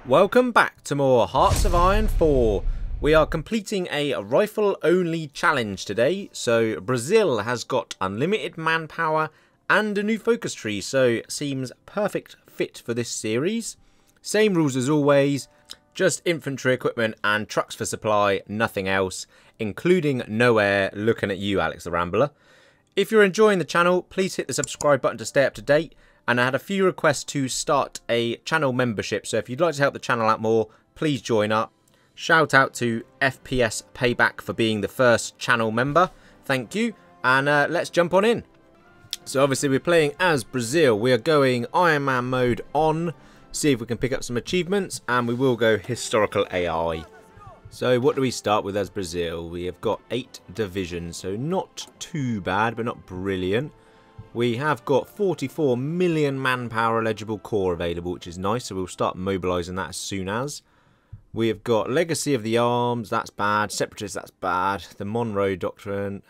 Welcome back to more Hearts of Iron 4. We are completing a rifle-only challenge today. So Brazil has got unlimited manpower and a new focus tree, so seems perfect fit for this series. Same rules as always, just infantry equipment and trucks for supply, nothing else, including no air. Looking at you, Alex the Rambler. If you're enjoying the channel, please hit the subscribe button to stay up to date. And I had a few requests to start a channel membership, so if you'd like to help the channel out more, please join up. Shout out to FPS Payback for being the first channel member. Thank you. And let's jump on in. So obviously we're playing as Brazil. We are going Iron Man mode on. See if we can pick up some achievements. And we will go historical AI. So what do we start with as Brazil? We have got 8 divisions, so not too bad, but not brilliant. We have got 44 million manpower eligible core available, which is nice, so we'll start mobilising that as soon as. We have got Legacy of the Arms, that's bad. Separatists, that's bad. The Monroe Doctrine,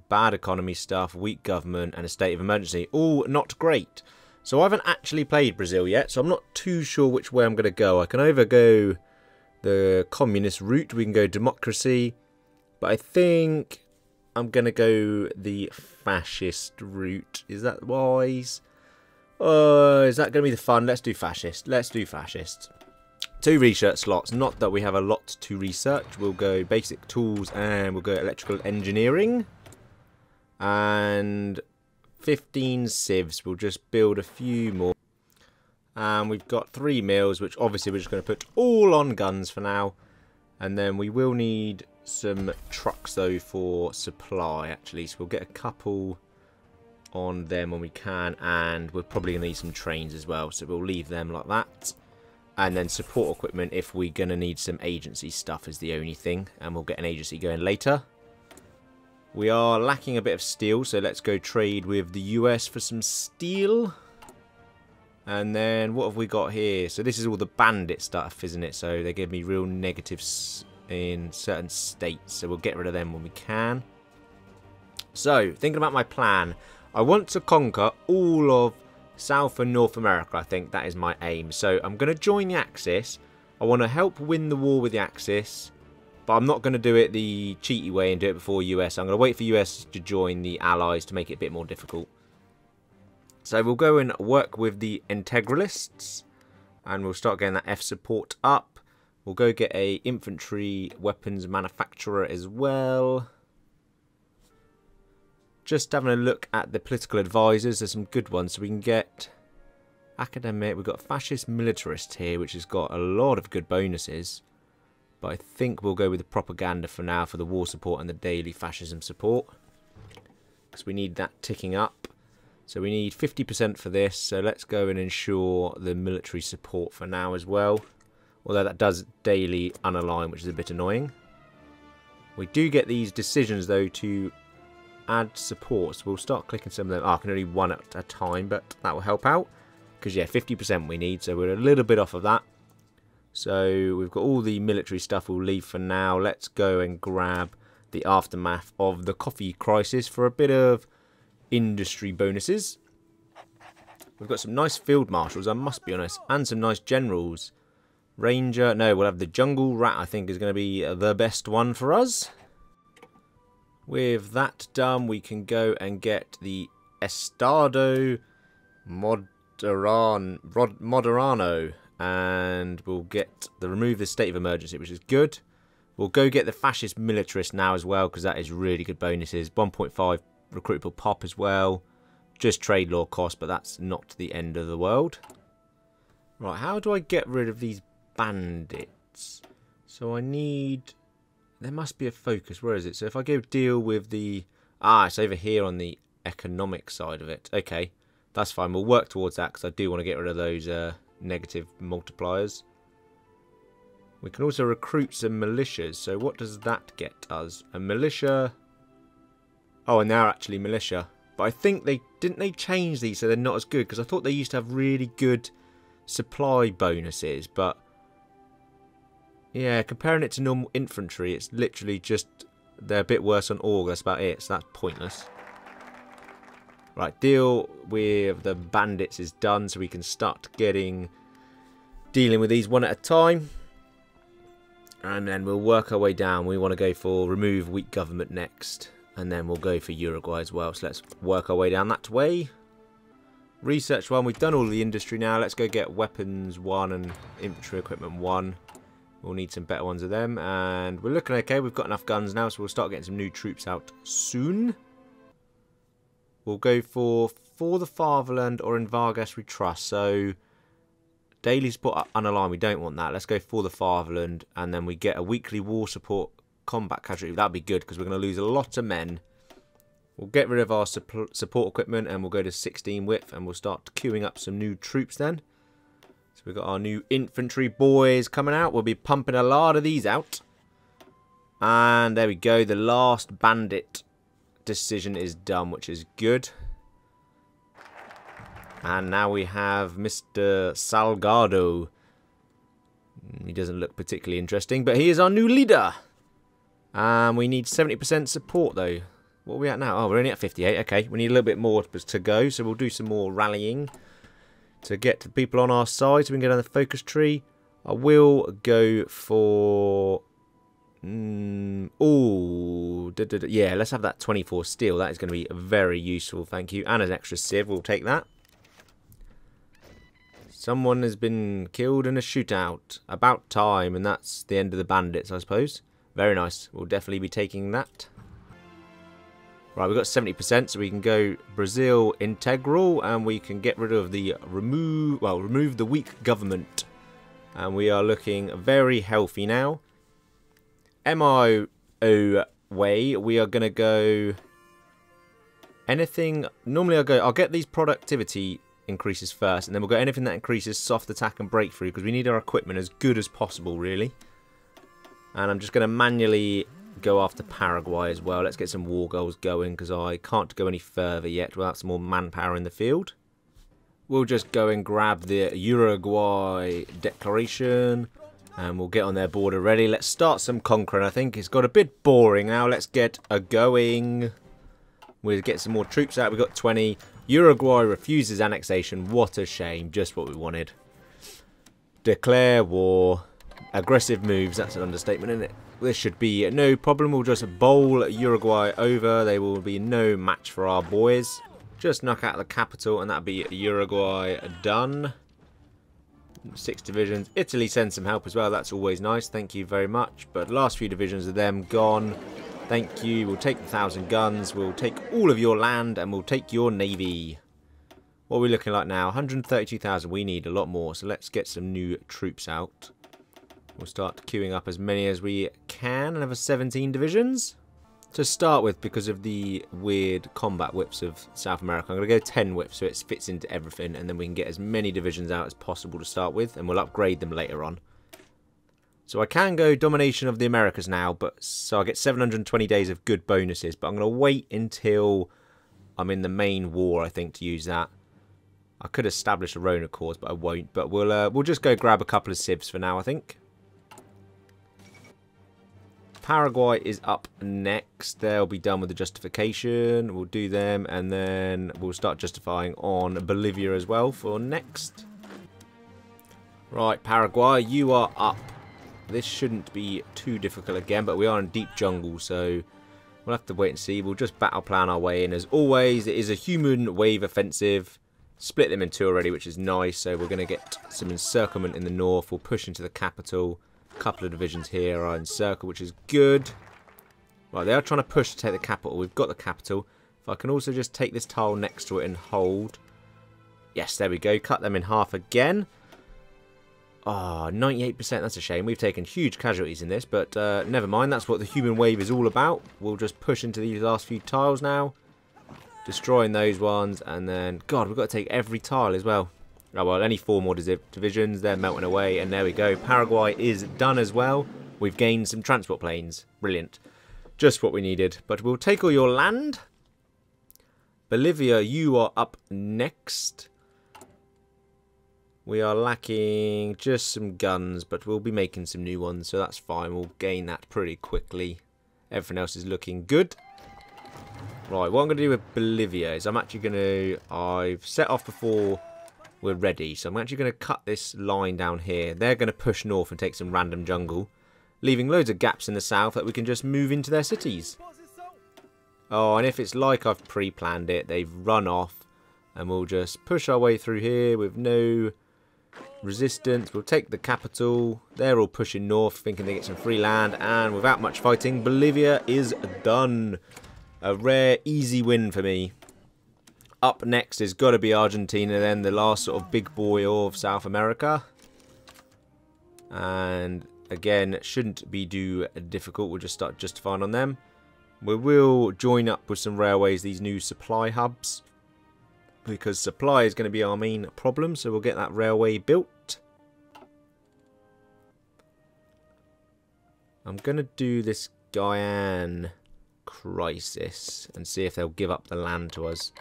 bad economy stuff, weak government, and a state of emergency. All not great. So I haven't actually played Brazil yet, so I'm not too sure which way I'm going to go. I can either go the communist route, we can go democracy, but I think I'm going to go the fascist route. Is that wise? Is that going to be the fun? Let's do fascist. Let's do fascist. 2 research slots. Not that we have a lot to research. We'll go basic tools and we'll go electrical engineering. And 15 civs. We'll just build a few more. And we've got 3 mills, which obviously we're just going to put all on guns for now. And then we will need some trucks though for supply actually, so we'll get a couple on them when we can, and we're probably going to need some trains as well, so we'll leave them like that. And then support equipment, if we're going to need some agency stuff, is the only thing, and we'll get an agency going later. We are lacking a bit of steel, so let's go trade with the US for some steel. And then what have we got here? So this is all the bandit stuff, isn't it? So they give me real negatives in certain states, so we'll get rid of them when we can. So thinking about my plan, I want to conquer all of South and North America. I think that is my aim. So I'm going to join the Axis. I want to help win the war with the Axis, but I'm not going to do it the cheaty way and do it before US. I'm going to wait for US to join the Allies to make it a bit more difficult. So we'll go and work with the Integralists, and we'll start getting that F support up. We'll go get a infantry weapons manufacturer as well. Just having a look at the political advisors. There's some good ones. So we can get academic. We've got fascist militarist here, which has got a lot of good bonuses. But I think we'll go with the propaganda for now for the war support and the daily fascism support, because we need that ticking up. So we need 50% for this. So let's go and ensure the military support for now as well. Although that does daily unalign, which is a bit annoying. We do get these decisions, though, to add support. So we'll start clicking some of them. Oh, I can only one at a time, but that will help out. Because, yeah, 50% we need, so we're a little bit off of that. So we've got all the military stuff we'll leave for now. Let's go and grab the aftermath of the coffee crisis for a bit of industry bonuses. We've got some nice field marshals, I must be honest, and some nice generals. Ranger, no, we'll have the jungle rat, I think is going to be the best one for us. With that done, we can go and get the Estado Moderano, and we'll get the remove the state of emergency, which is good. We'll go get the fascist militarist now as well, because that is really good bonuses. 1.5 recruitable pop as well. Just trade law cost, but that's not the end of the world. Right, how do I get rid of these bandits? So I need... There must be a focus. Where is it? So if I go deal with the... Ah, it's over here on the economic side of it. Okay, that's fine. We'll work towards that, because I do want to get rid of those negative multipliers. We can also recruit some militias. So what does that get us? A militia... Oh, and they're actually militia. But I think they... Didn't they change these so they're not as good? Because I thought they used to have really good supply bonuses, but... Yeah, comparing it to normal infantry, it's literally just... They're a bit worse on AUG, that's about it, so that's pointless. Right, deal with the bandits is done, so we can start getting dealing with these one at a time. And then we'll work our way down. We want to go for remove weak government next. And then we'll go for Uruguay as well. So let's work our way down that way. Research 1. We've done all the industry now. Let's go get weapons 1 and infantry equipment 1. We'll need some better ones of them. And we're looking okay. We've got enough guns now. So we'll start getting some new troops out soon. We'll go for the Fatherland or in Vargas we trust. So daily support unaligned, we don't want that. Let's go for the Fatherland, and then we get a weekly war support combat casualty. That'd be good because we're going to lose a lot of men. We'll get rid of our support equipment and we'll go to 16 width and we'll start queuing up some new troops then. So we've got our new infantry boys coming out. We'll be pumping a lot of these out. And there we go. The last bandit decision is done, which is good. And now we have Mr. Salgado. He doesn't look particularly interesting, but he is our new leader. And we need 70% support, though. What are we at now? Oh, we're only at 58. Okay, we need a little bit more to go, so we'll do some more rallying to get the people on our side so we can get on the focus tree. I will go for... yeah, let's have that 24 steel. That is going to be very useful, thank you. And an extra civ, we'll take that. Someone has been killed in a shootout. About time, and that's the end of the bandits, I suppose. Very nice. We'll definitely be taking that. Right, we've got 70%, so we can go Brazil integral, and we can get rid of the remove the weak government. And we are looking very healthy now. MIO way, we are going to go anything. Normally I'll get these productivity increases first, and then we'll go anything that increases soft attack and breakthrough, because we need our equipment as good as possible, really. And I'm just going to manually go after Paraguay as well. Let's get some war goals going, because I can't go any further yet without some more manpower in the field. We'll just go and grab the Uruguay declaration, and we'll get on their border ready. Let's start some conquering. I think it's got a bit boring now. Let's get going. We'll get some more troops out. We've got 20. Uruguay refuses annexation. What a shame. Just what we wanted. Declare war. Aggressive moves. That's an understatement, isn't it? This should be no problem. We'll just bowl Uruguay over. They will be no match for our boys. Just knock out the capital and that'll be Uruguay done. 6 divisions. Italy sends some help as well. That's always nice. Thank you very much. But last few divisions of them gone. Thank you. We'll take the 1,000 guns. We'll take all of your land and we'll take your navy. What are we looking like now? 132,000. We need a lot more. So let's get some new troops out. We'll start queuing up as many as we can. Another 17 divisions. To start with, because of the weird combat whips of South America, I'm going to go 10 whips so it fits into everything. And then we can get as many divisions out as possible to start with. And we'll upgrade them later on. So I can go domination of the Americas now, but so I get 720 days of good bonuses. But I'm going to wait until I'm in the main war, I think, to use that. I could establish a Rona cause, but I won't. But we'll just go grab a couple of civs for now, I think. Paraguay is up next. They'll be done with the justification. We'll do them, and then we'll start justifying on Bolivia as well for next. Right, Paraguay, you are up. This shouldn't be too difficult again, but we are in deep jungle, so we'll have to wait and see. We'll just battle plan our way in. As always, it is a human wave offensive. Split them in 2 already, which is nice. So we're going to get some encirclement in the north. We'll push into the capital. A couple of divisions here are encircled, which is good. Right, they are trying to push to take the capital. We've got the capital. If I can also just take this tile next to it and hold. Yes, there we go. Cut them in half again. Ah, 98%, that's a shame. We've taken huge casualties in this, but never mind. That's what the human wave is all about. We'll just push into these last few tiles now. Destroying those ones, and then... God, we've got to take every tile as well. Oh, well, only 4 more divisions. They're melting away, and there we go. Paraguay is done as well. We've gained some transport planes. Brilliant. Just what we needed. But we'll take all your land. Bolivia, you are up next. We are lacking just some guns, but we'll be making some new ones, so that's fine. We'll gain that pretty quickly. Everything else is looking good. Right, what I'm going to do with Bolivia is I'm actually going to... I've set off before we're ready. So I'm actually going to cut this line down here. They're going to push north and take some random jungle, leaving loads of gaps in the south that we can just move into their cities. Oh, and if it's like I've pre-planned it, they've run off, and we'll just push our way through here with no resistance. We'll take the capital. They're all pushing north, thinking they get some free land, and without much fighting, Bolivia is done. A rare, easy win for me. Up next has got to be Argentina, then the last sort of big boy of South America. And again, shouldn't be too difficult. We'll just start justifying on them. We will join up with some railways, these new supply hubs, because supply is going to be our main problem, so we'll get that railway built. I'm going to do this Guyana crisis and see if they'll give up the land to us.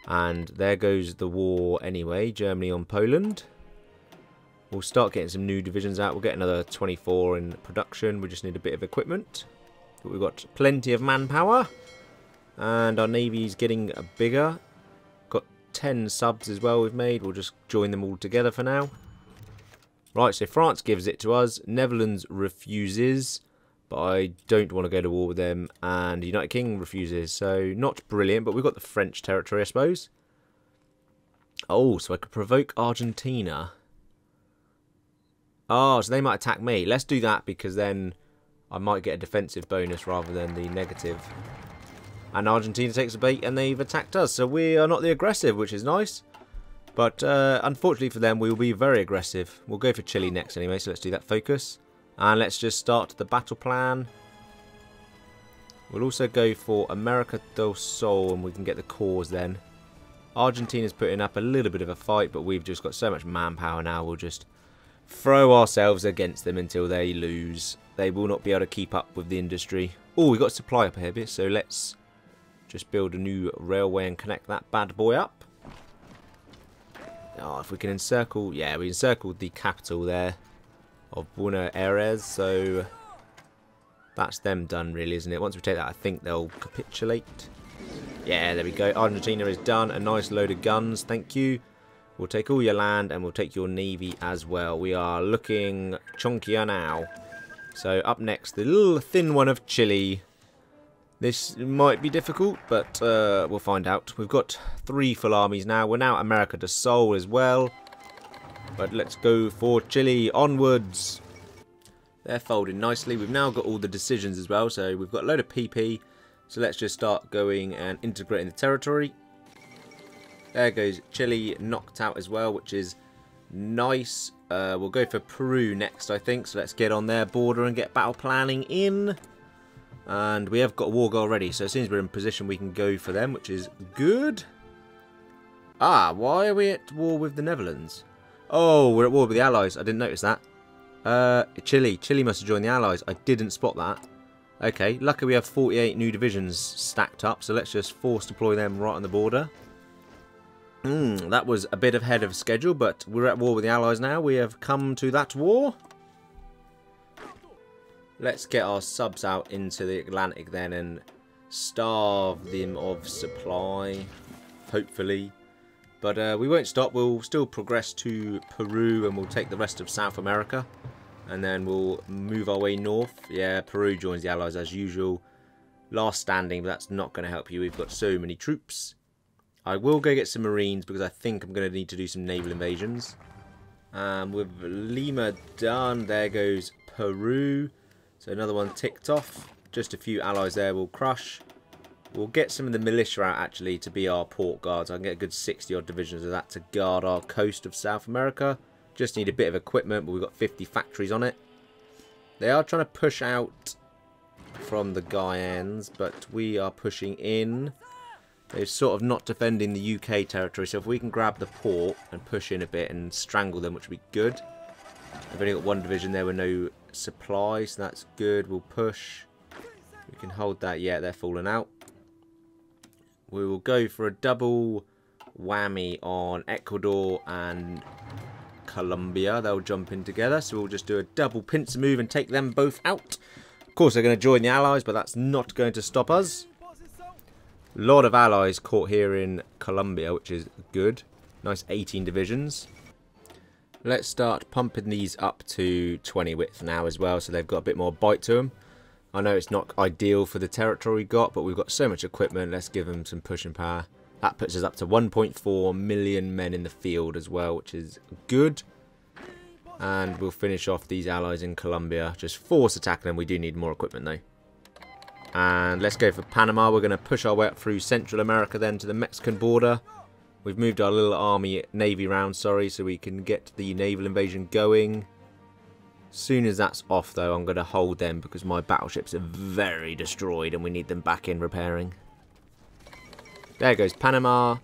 And there goes the war anyway, Germany on Poland. We'll start getting some new divisions out. We'll get another 24 in production. We just need a bit of equipment. But we've got plenty of manpower. And our navy's getting bigger. Got 10 subs as well we've made. We'll just join them all together for now. Right, so France gives it to us. Netherlands refuses. But I don't want to go to war with them. And the United Kingdom refuses. So not brilliant, but we've got the French territory, I suppose. Oh, so I could provoke Argentina. Oh, so they might attack me. Let's do that, because then I might get a defensive bonus rather than the negative. And Argentina takes a bait and they've attacked us. So we are not the aggressive, which is nice. But unfortunately for them, we will be very aggressive. We'll go for Chile next anyway, so let's do that focus. And let's just start the battle plan. We'll also go for America del Sol, and we can get the cause then. Argentina's putting up a little bit of a fight, but we've just got so much manpower now. We'll just throw ourselves against them until they lose. They will not be able to keep up with the industry. Oh, we've got supply up here, so let's just build a new railway and connect that bad boy up. Oh, if we can encircle... Yeah, we encircled the capital there of Buenos Aires, so that's them done, really, isn't it? Once we take that, I think they'll capitulate. Yeah, there we go. Argentina is done. A nice load of guns, thank you. We'll take all your land and we'll take your navy as well. We are looking chunkier now. So up next, the little thin one of Chile. This might be difficult, but we'll find out. We've got 3 full armies now. We're now America del Sol as well. But let's go for Chile. Onwards. They're folding nicely. We've now got all the decisions as well. So we've got a load of PP. So let's just start going and integrating the territory. There goes Chile, knocked out as well, which is nice. We'll go for Peru next, I think. So let's get on their border and get battle planning in. And we have got a war goal ready. So as soon as we're in position, we can go for them, which is good. Ah, why are we at war with the Netherlands? Oh, we're at war with the Allies. I didn't notice that. Chile. Chile must have joined the Allies. I didn't spot that. Okay, luckily we have 48 new divisions stacked up. So let's just force deploy them right on the border. That was a bit ahead of schedule, but we're at war with the Allies now. We have come to that war. Let's get our subs out into the Atlantic then and starve them of supply, hopefully. But we won't stop. We'll still progress to Peru and we'll take the rest of South America. And then we'll move our way north. Yeah, Peru joins the Allies as usual. Last standing, but that's not going to help you. We've got so many troops. I will go get some Marines because I think I'm going to need to do some naval invasions. With Lima done, there goes Peru. So another one ticked off. Just a few allies there we'll crush. We'll get some of the militia out actually to be our port guards. I can get a good 60 odd divisions of that to guard our coast of South America. Just need a bit of equipment, but we've got 50 factories on it. They are trying to push out from the Guianas, but we are pushing in. They're sort of not defending the UK territory, so if we can grab the port and push in a bit and strangle them, which would be good. I've only got one division there with no supplies, so that's good. We'll push. We can hold that. Yeah, they're falling out. We will go for a double whammy on Ecuador and Colombia. They'll jump in together, so we'll just do a double pincer move and take them both out. Of course, they're going to join the Allies, but that's not going to stop us. A lot of allies caught here in Colombia, which is good. Nice 18 divisions. Let's start pumping these up to 20 width now as well, so they've got a bit more bite to them. I know it's not ideal for the territory we got, but we've got so much equipment. Let's give them some pushing power. That puts us up to 1.4 million men in the field as well, which is good. And we'll finish off these allies in Colombia. Just force attacking them. We do need more equipment though. And let's go for Panama. We're going to push our way up through Central America then to the Mexican border. We've moved our little army, navy round, sorry, so we can get the naval invasion going. Soon as that's off though, I'm going to hold them because my battleships are very destroyed and we need them back in repairing. There goes Panama.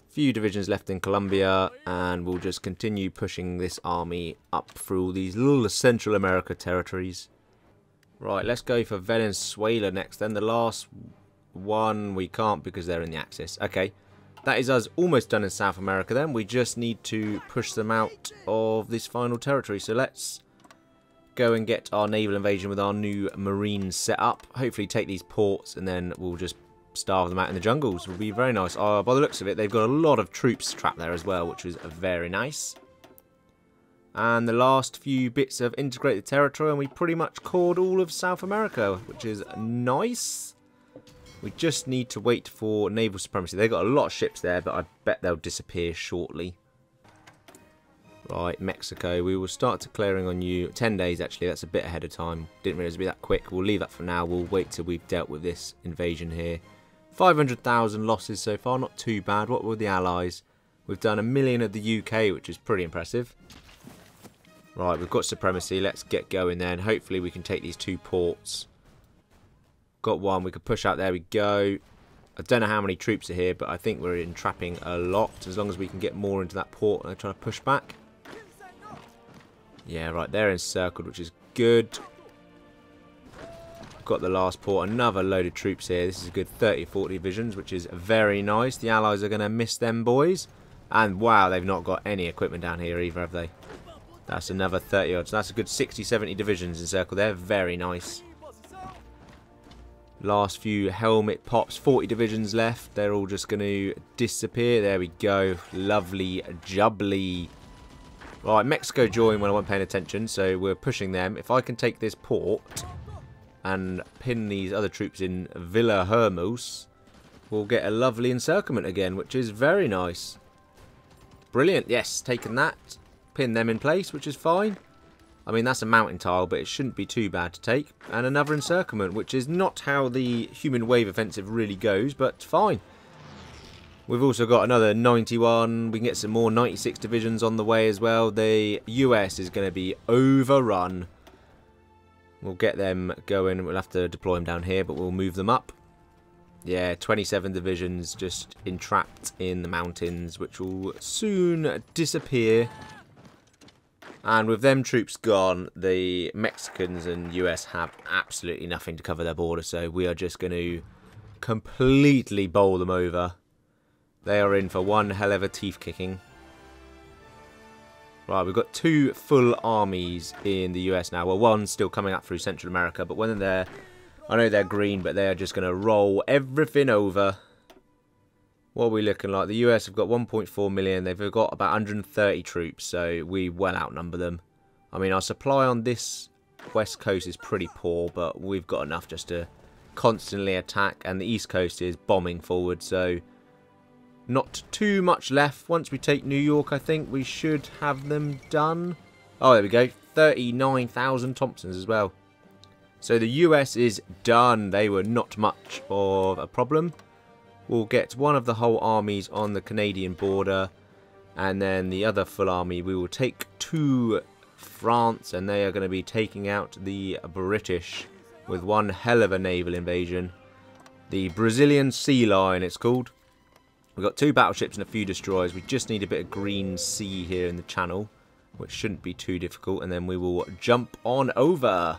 Few divisions left in Colombia, and we'll just continue pushing this army up through all these little Central America territories. Right, let's go for Venezuela next then. The last one we can't because they're in the Axis. Okay, that is us almost done in South America then. We just need to push them out of this final territory. So let's go and get our naval invasion with our new marines set up. Hopefully take these ports and then we'll just starve them out in the jungles. Will be very nice. By the looks of it, they've got a lot of troops trapped there as well, which is very nice. And the last few bits have integrated territory, and we pretty much cored all of South America, which is nice. We just need to wait for naval supremacy. They've got a lot of ships there, but I bet they'll disappear shortly. Right, Mexico. We will start declaring on you 10 days, actually. That's a bit ahead of time. Didn't realise it'd be that quick. We'll leave that for now. We'll wait till we've dealt with this invasion here. 500,000 losses so far, not too bad. What were the Allies? We've done 1 million of the UK, which is pretty impressive. Right, we've got supremacy. Let's get going then. Hopefully we can take these 2 ports. Got one. We could push out. There we go. I don't know how many troops are here, but I think we're entrapping a lot. As long as we can get more into that port and try to push back. Yeah, right. They're encircled, which is good. Got the last port, another load of troops here. This is a good 30-40 divisions, which is very nice. The Allies are going to miss them boys. And wow, they've not got any equipment down here either, have they? That's another 30 odd. So that's a good 60-70 divisions encircled there. Very nice. Last few helmet pops, 40 divisions left. They're all just going to disappear. There we go. Lovely jubbly. Right, Mexico joined when I wasn't paying attention, so we're pushing them. If I can take this port and pin these other troops in Villa Hermos, we'll get a lovely encirclement again, which is very nice. Brilliant. Yes, taken that. Pin them in place, which is fine. I mean, that's a mountain tile, but it shouldn't be too bad to take. And another encirclement, which is not how the human wave offensive really goes, but fine. We've also got another 91. We can get some more 96 divisions on the way as well. The US is going to be overrun. We'll get them going. We'll have to deploy them down here, but we'll move them up. Yeah, 27 divisions just entrapped in the mountains, which will soon disappear. And with them troops gone, the Mexicans and US have absolutely nothing to cover their border, so we are just going to completely bowl them over. They are in for one hell of a teeth kicking. Right, we've got 2 full armies in the US now. Well, one's still coming up through Central America, but when they're there, I know they're green, but they are just going to roll everything over. What are we looking like? The US have got 1.4 million. They've got about 130 troops, so we well outnumber them. I mean, our supply on this west coast is pretty poor, but we've got enough just to constantly attack, and the east coast is bombing forward, so not too much left. Once we take New York, I think we should have them done. Oh, there we go. 39,000 Thompsons as well. So the US is done. They were not much of a problem. We'll get one of the whole armies on the Canadian border, and then the other full army we will take to France, and they are going to be taking out the British with one hell of a naval invasion. The Brazilian Sea Line, it's called. We've got 2 battleships and a few destroyers. We just need a bit of green sea here in the channel, which shouldn't be too difficult, and then we will jump on over.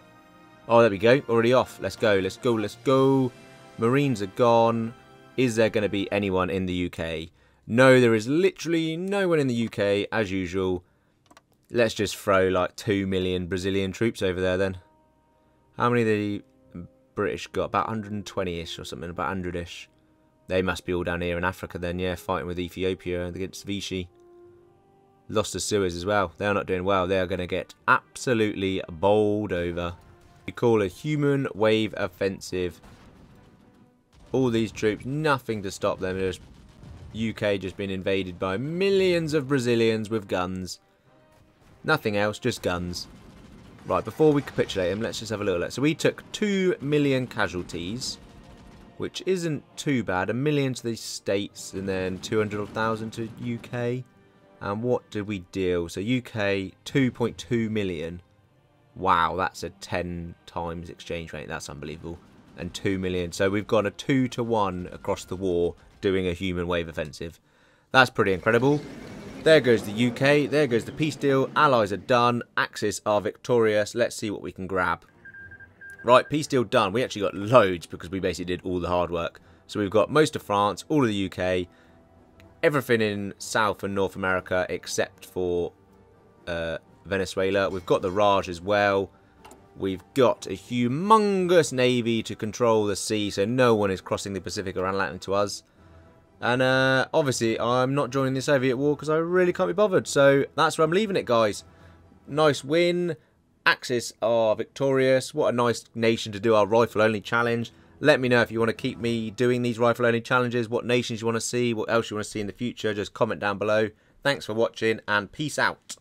Oh, there we go. Already off. Let's go. Let's go. Let's go. Marines are gone. Is there going to be anyone in the UK? No, there is literally no one in the UK, as usual. Let's just throw like 2 million Brazilian troops over there then. How many of the British got? About 120-ish or something, about 100-ish. They must be all down here in Africa then, yeah, fighting with Ethiopia against Vichy. Lost the Suez as well. They are not doing well. They are going to get absolutely bowled over. We call a human wave offensive. All these troops, nothing to stop them. There's UK just been invaded by millions of Brazilians with guns. Nothing else, just guns. Right, before we capitulate them, let's just have a little look. So we took 2 million casualties, which isn't too bad. 1 million to the States and then 200,000 to UK. And what did we deal? So UK, 2.2 million. Wow, that's a 10 times exchange rate. That's unbelievable. And 2 million. So we've got a 2-to-1 across the war doing a human wave offensive. That's pretty incredible. There goes the UK. There goes the peace deal. Allies are done. Axis are victorious. Let's see what we can grab. Right, peace deal done. We actually got loads because we basically did all the hard work. So we've got most of France, all of the UK, everything in South and North America except for Venezuela. We've got the Raj as well. We've got a humongous navy to control the sea, so no one is crossing the Pacific or Atlantic to us. And obviously, I'm not joining the Soviet war because I really can't be bothered. So that's where I'm leaving it, guys. Nice win. Axis are victorious. What a nice nation to do our rifle-only challenge. Let me know if you want to keep me doing these rifle-only challenges, what nations you want to see, what else you want to see in the future. Just comment down below. Thanks for watching, and peace out.